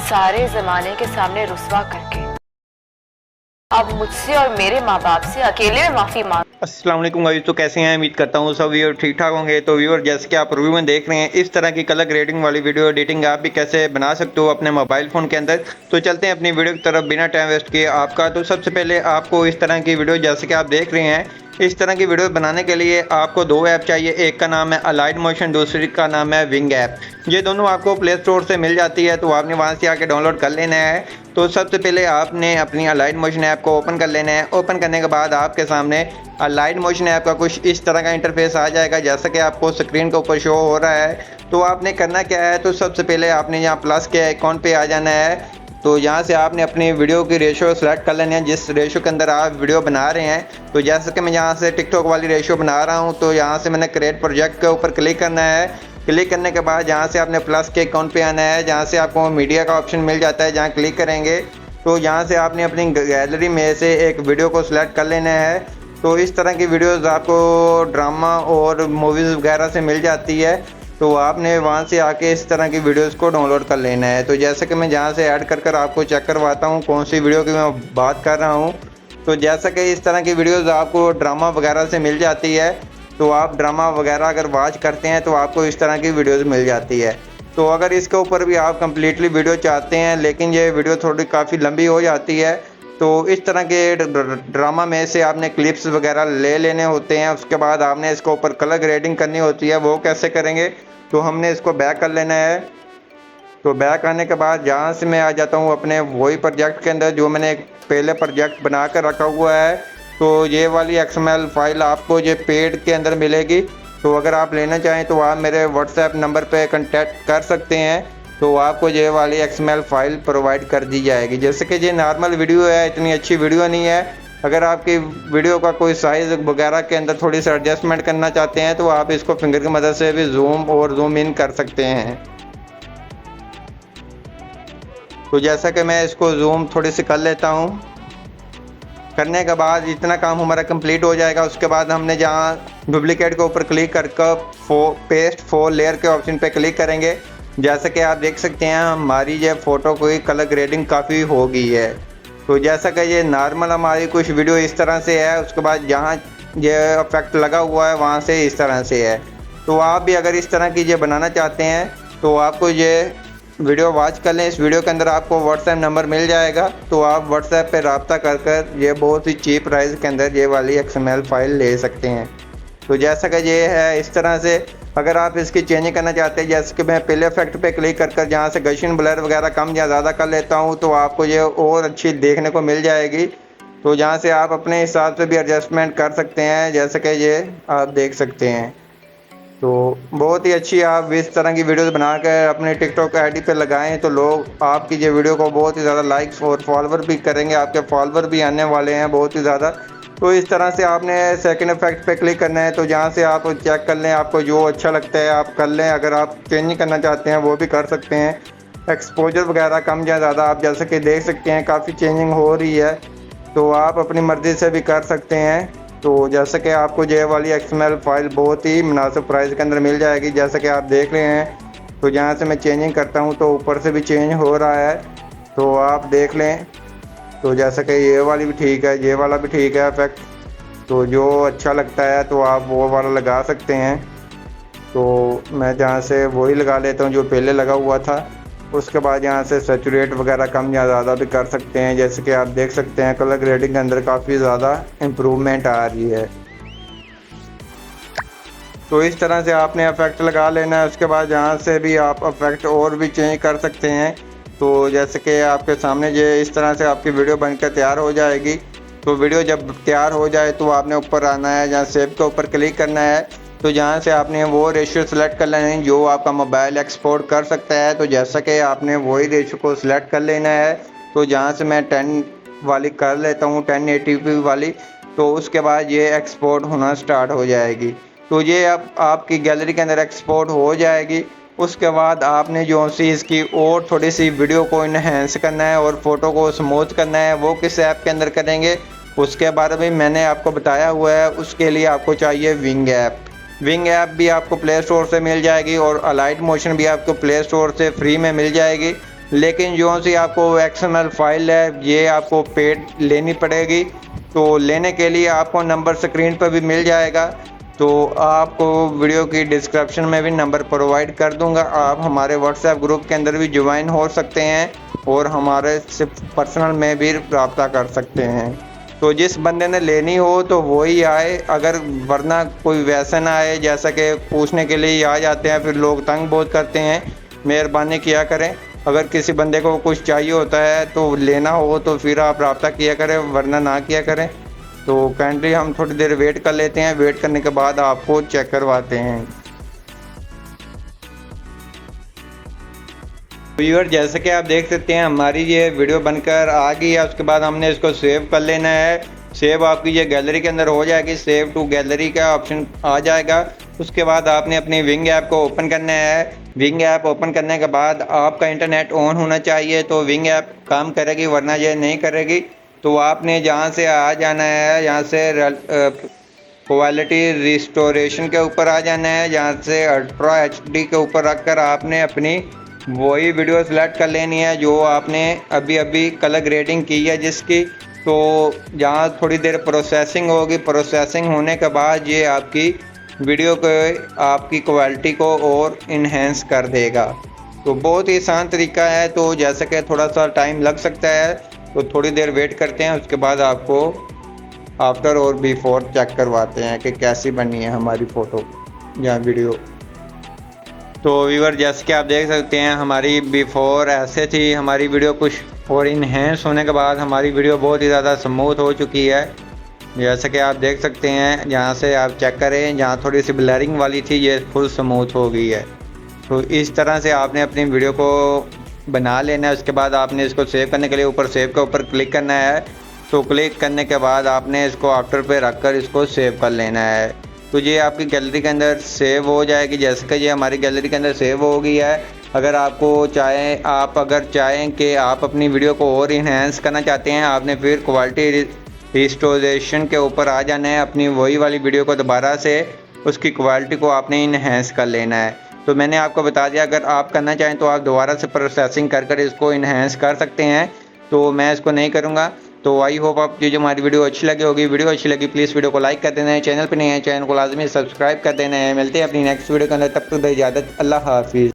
सारे जमाने के सामने रुस्वा करके अब मुझसे और मेरे माँ बाप से अकेले में माफी मांग। अस्सलाम वालेकुम गाइस, तो कैसे हैं? उम्मीद करता हूँ सब व्यूअर ठीक ठाक होंगे। तो व्यूअर, जैसे कि आप रिव्यू में देख रहे हैं, इस तरह की कलर ग्रेडिंग वाली वीडियो एडिटिंग आप भी कैसे बना सकते हो अपने मोबाइल फ़ोन के अंदर। तो चलते हैं अपनी वीडियो की तरफ बिना टाइम वेस्ट किए आपका। तो सबसे पहले आपको इस तरह की वीडियो जैसे कि आप देख रहे हैं, इस तरह की वीडियो बनाने के लिए आपको दो ऐप चाहिए। एक का नाम है अलाइड मोशन, दूसरी का नाम है विंग ऐप। ये दोनों आपको प्ले स्टोर से मिल जाती है, तो आपने वहाँ से आके डाउनलोड कर लेना है। तो सबसे पहले आपने अपनी अलाइड मोशन ऐप को ओपन कर लेना है। ओपन करने के बाद आपके सामने अलाइड मोशन ऐप का कुछ इस तरह का इंटरफेस आ जाएगा, जैसा कि आपको स्क्रीन के ऊपर शो हो रहा है। तो आपने करना क्या है, तो सबसे पहले आपने यहाँ प्लस के आइकॉन पे आ जाना है। तो यहाँ से आपने अपनी वीडियो की रेशियो सेलेक्ट कर लेनी है, जिस रेशियो के अंदर आप वीडियो बना रहे हैं। तो जैसे कि मैं यहाँ से टिकटॉक वाली रेशियो बना रहा हूँ, तो यहाँ से मैंने क्रिएट प्रोजेक्ट के ऊपर क्लिक करना है। क्लिक करने के बाद यहाँ से आपने प्लस के अकाउंट पे आना है, जहाँ से आपको मीडिया का ऑप्शन मिल जाता है। जहाँ क्लिक करेंगे तो यहाँ से आपने अपनी गैलरी में से एक वीडियो को सिलेक्ट कर लेना है। तो इस तरह की वीडियोस आपको ड्रामा और मूवीज़ वगैरह से मिल जाती है। तो आपने वहाँ से आके इस तरह की वीडियोस को डाउनलोड कर लेना है। तो जैसे कि मैं जहाँ से ऐड कर आपको चेक करवाता हूँ कौन सी वीडियो की मैं बात कर रहा हूँ। तो जैसा कि इस तरह की वीडियोस आपको ड्रामा वगैरह से मिल जाती है। तो आप ड्रामा वगैरह अगर वॉच करते हैं तो आपको इस तरह की वीडियोस मिल जाती है। तो अगर इसके ऊपर भी आप कम्प्लीटली वीडियो चाहते हैं, लेकिन ये वीडियो थोड़ी काफ़ी लंबी हो जाती है, तो इस तरह के ड्रामा में से आपने क्लिप्स वगैरह ले लेने होते हैं। उसके बाद आपने इसके ऊपर कलर ग्रेडिंग करनी होती है। वो कैसे करेंगे, तो हमने इसको बैक कर लेना है। तो बैक आने के बाद जहाँ से मैं आ जाता हूँ अपने वही प्रोजेक्ट के अंदर जो मैंने एक पहले प्रोजेक्ट बना कर रखा हुआ है। तो ये वाली XML फाइल आपको ये पेड के अंदर मिलेगी। तो अगर आप लेना चाहें तो आप मेरे व्हाट्सएप नंबर पे कांटेक्ट कर सकते हैं। तो आपको ये वाली XML फाइल प्रोवाइड कर दी जाएगी। जैसे कि ये नॉर्मल वीडियो है, इतनी अच्छी वीडियो नहीं है। अगर आपकी वीडियो का कोई साइज़ वगैरह के अंदर थोड़ी सी एडजस्टमेंट करना चाहते हैं तो आप इसको फिंगर की मदद से भी जूम और जूम इन कर सकते हैं। तो जैसा कि मैं इसको जूम थोड़ी सी कर लेता हूँ। करने के बाद इतना काम हमारा कंप्लीट हो जाएगा। उसके बाद हमने जहाँ डुप्लीकेट के ऊपर क्लिक करके पेस्ट फोर लेयर के ऑप्शन पे क्लिक करेंगे। जैसे कि आप देख सकते हैं हमारी ये फ़ोटो की कलर ग्रेडिंग काफ़ी हो गई है। तो जैसा कि ये नॉर्मल हमारी कुछ वीडियो इस तरह से है, उसके बाद जहाँ ये इफेक्ट लगा हुआ है वहाँ से इस तरह से है। तो आप भी अगर इस तरह की ये बनाना चाहते हैं तो आपको ये वीडियो वॉच कर लें। इस वीडियो के अंदर आपको व्हाट्सएप नंबर मिल जाएगा। तो आप व्हाट्सएप पे रब्ता कर ये बहुत ही चीप प्राइस के अंदर ये वाली XML फाइल ले सकते हैं। तो जैसा कि ये है इस तरह से। अगर आप इसकी चेंजिंग करना चाहते हैं, जैसे कि मैं पहले इफेक्ट पे क्लिक कर जहाँ से गशन ब्लर वगैरह कम या ज़्यादा कर लेता हूँ, तो आपको ये और अच्छी देखने को मिल जाएगी। तो जहाँ से आप अपने हिसाब से भी एडजस्टमेंट कर सकते हैं, जैसे कि ये आप देख सकते हैं। तो बहुत ही अच्छी आप इस तरह की वीडियोस बनाकर अपने टिकटॉक ID पे लगाएं तो लोग आपकी ये वीडियो को बहुत ही ज़्यादा लाइक्स और फॉलोवर भी करेंगे। आपके फॉलोवर भी आने वाले हैं बहुत ही ज़्यादा। तो इस तरह से आपने सेकंड इफेक्ट पे क्लिक करना है। तो जहाँ से आप चेक कर लें, आपको जो अच्छा लगता है आप कर लें। अगर आप चेंजिंग करना चाहते हैं वो भी कर सकते हैं। एक्सपोजर वगैरह कम या ज़्यादा आप जैसे कि देख सकते हैं काफ़ी चेंजिंग हो रही है। तो आप अपनी मर्ज़ी से भी कर सकते हैं। तो जैसे कि आपको ये वाली XML फाइल बहुत ही मुनासिब प्राइस के अंदर मिल जाएगी, जैसे कि आप देख रहे हैं। तो जहाँ से मैं चेंजिंग करता हूँ तो ऊपर से भी चेंज हो रहा है, तो आप देख लें। तो जैसे कि ये वाली भी ठीक है, ये वाला भी ठीक है इफेक्ट। तो जो अच्छा लगता है तो आप वो वाला लगा सकते हैं। तो मैं जहाँ से वही लगा लेता हूँ जो पहले लगा हुआ था। उसके बाद यहाँ से सैचुरेट वगैरह कम या ज़्यादा भी कर सकते हैं। जैसे कि आप देख सकते हैं कलर ग्रेडिंग के अंदर काफ़ी ज़्यादा इम्प्रूवमेंट आ रही है। तो इस तरह से आपने इफेक्ट लगा लेना है। उसके बाद यहाँ से भी आप इफेक्ट और भी चेंज कर सकते हैं। तो जैसे कि आपके सामने ये इस तरह से आपकी वीडियो बनकर तैयार हो जाएगी। तो वीडियो जब तैयार हो जाए तो आपने ऊपर आना है, जहाँ सेव के ऊपर क्लिक करना है। तो जहाँ से आपने वो रेशियो सेलेक्ट कर लेना है जो आपका मोबाइल एक्सपोर्ट कर सकता है। तो जैसा कि आपने वही रेशियो को सिलेक्ट कर लेना है। तो जहाँ से मैं 10 वाली कर लेता हूँ, 1080p वाली। तो उसके बाद ये एक्सपोर्ट होना स्टार्ट हो जाएगी। तो ये अब आपकी गैलरी के अंदर एक्सपोर्ट हो जाएगी। उसके बाद आपने जो सी इसकी और थोड़ी सी वीडियो को इन्हेंस करना है और फ़ोटो को स्मूथ करना है, वो किस ऐप के अंदर करेंगे उसके बारे में मैंने आपको बताया हुआ है। उसके लिए आपको चाहिए विंग ऐप। विंग ऐप भी आपको प्ले स्टोर से मिल जाएगी और अलाइड मोशन भी आपको प्ले स्टोर से फ्री में मिल जाएगी। लेकिन जो सी आपको XML फाइल है ये आपको पेड लेनी पड़ेगी। तो लेने के लिए आपको नंबर स्क्रीन पर भी मिल जाएगा, तो आपको वीडियो की डिस्क्रिप्शन में भी नंबर प्रोवाइड कर दूंगा। आप हमारे व्हाट्सएप ग्रुप के अंदर भी ज्वाइन हो सकते हैं और हमारे से पर्सनल में भी रब्ता कर सकते हैं। तो जिस बंदे ने लेनी हो तो वही आए, अगर वरना कोई वैसा ना आए जैसा कि पूछने के लिए ही आ जाते हैं, फिर लोग तंग बहुत करते हैं। मेहरबानी किया करें, अगर किसी बंदे को कुछ चाहिए होता है तो लेना हो तो फिर आप रब्ता किया करें, वरना ना किया करें। तो काइंडली हम थोड़ी देर वेट कर लेते हैं, वेट करने के बाद आपको चेक करवाते हैं। व्यूअर जैसे कि आप देख सकते हैं हमारी ये वीडियो बनकर आ गई है। उसके बाद हमने इसको सेव कर लेना है। सेव आपकी ये गैलरी के अंदर हो जाएगी, सेव टू गैलरी का ऑप्शन आ जाएगा। उसके बाद आपने अपनी विंग ऐप को ओपन करना है। विंग ऐप ओपन करने के बाद आपका इंटरनेट ऑन होना चाहिए तो विंग ऐप काम करेगी, वरना ये नहीं करेगी। तो आपने जहाँ से आ जाना है, यहाँ से क्वालिटी रिस्टोरेशन के ऊपर आ जाना है, जहाँ से अल्ट्रा HD के ऊपर रखकर आपने अपनी वही वीडियो सेलेक्ट कर लेनी है जो आपने अभी अभी कलर ग्रेडिंग की है जिसकी। तो जहाँ थोड़ी देर प्रोसेसिंग होगी, प्रोसेसिंग होने के बाद ये आपकी वीडियो को आपकी क्वालिटी को और इन्हेंस कर देगा। तो बहुत ही आसान तरीका है। तो जैसे कि थोड़ा सा टाइम लग सकता है तो थोड़ी देर वेट करते हैं, उसके बाद आपको आफ्टर और बिफोर चेक करवाते हैं कि कैसी बनी है हमारी फ़ोटो या वीडियो। तो व्यूअर जैसे कि आप देख सकते हैं हमारी बिफोर ऐसे थी हमारी वीडियो, कुछ और इन्हेंस होने के बाद हमारी वीडियो बहुत ही ज़्यादा स्मूथ हो चुकी है। जैसे कि आप देख सकते हैं, जहाँ से आप चेक करें, जहाँ थोड़ी सी ब्लरिंग वाली थी ये फुल स्मूथ हो गई है। तो इस तरह से आपने अपनी वीडियो को बना लेना है। उसके बाद आपने इसको सेव करने के लिए ऊपर सेव के ऊपर क्लिक करना है। तो क्लिक करने के बाद आपने इसको आफ्टर पे रख कर इसको सेव कर लेना है। तो ये आपकी गैलरी के अंदर सेव हो जाएगी। जैसे कि ये हमारी गैलरी के अंदर सेव हो गई है। अगर आपको अगर चाहें कि आप अपनी वीडियो को और इन्हेंस करना चाहते हैं, आपने फिर क्वालिटी रिस्टोरेशन के ऊपर आ जाना है। अपनी वही वाली वीडियो को दोबारा से उसकी क्वालिटी को आपने इन्हेंस कर लेना है। तो मैंने आपको बता दिया, अगर आप करना चाहें तो आप दोबारा से प्रोसेसिंग कर इसको इन्हेंस कर सकते हैं। तो मैं इसको नहीं करूँगा। तो आई होप आप जो हमारी वीडियो अच्छी लगी होगी। वीडियो अच्छी लगी प्लीज़ वीडियो को लाइक कर देना है। चैनल पर नहीं है चैनल को लाजमी सब्सक्राइब कर देना है। मिलते हैं अपनी नेक्स्ट वीडियो के अंदर, तब तक इजाज़त, अल्लाह हाफिज़।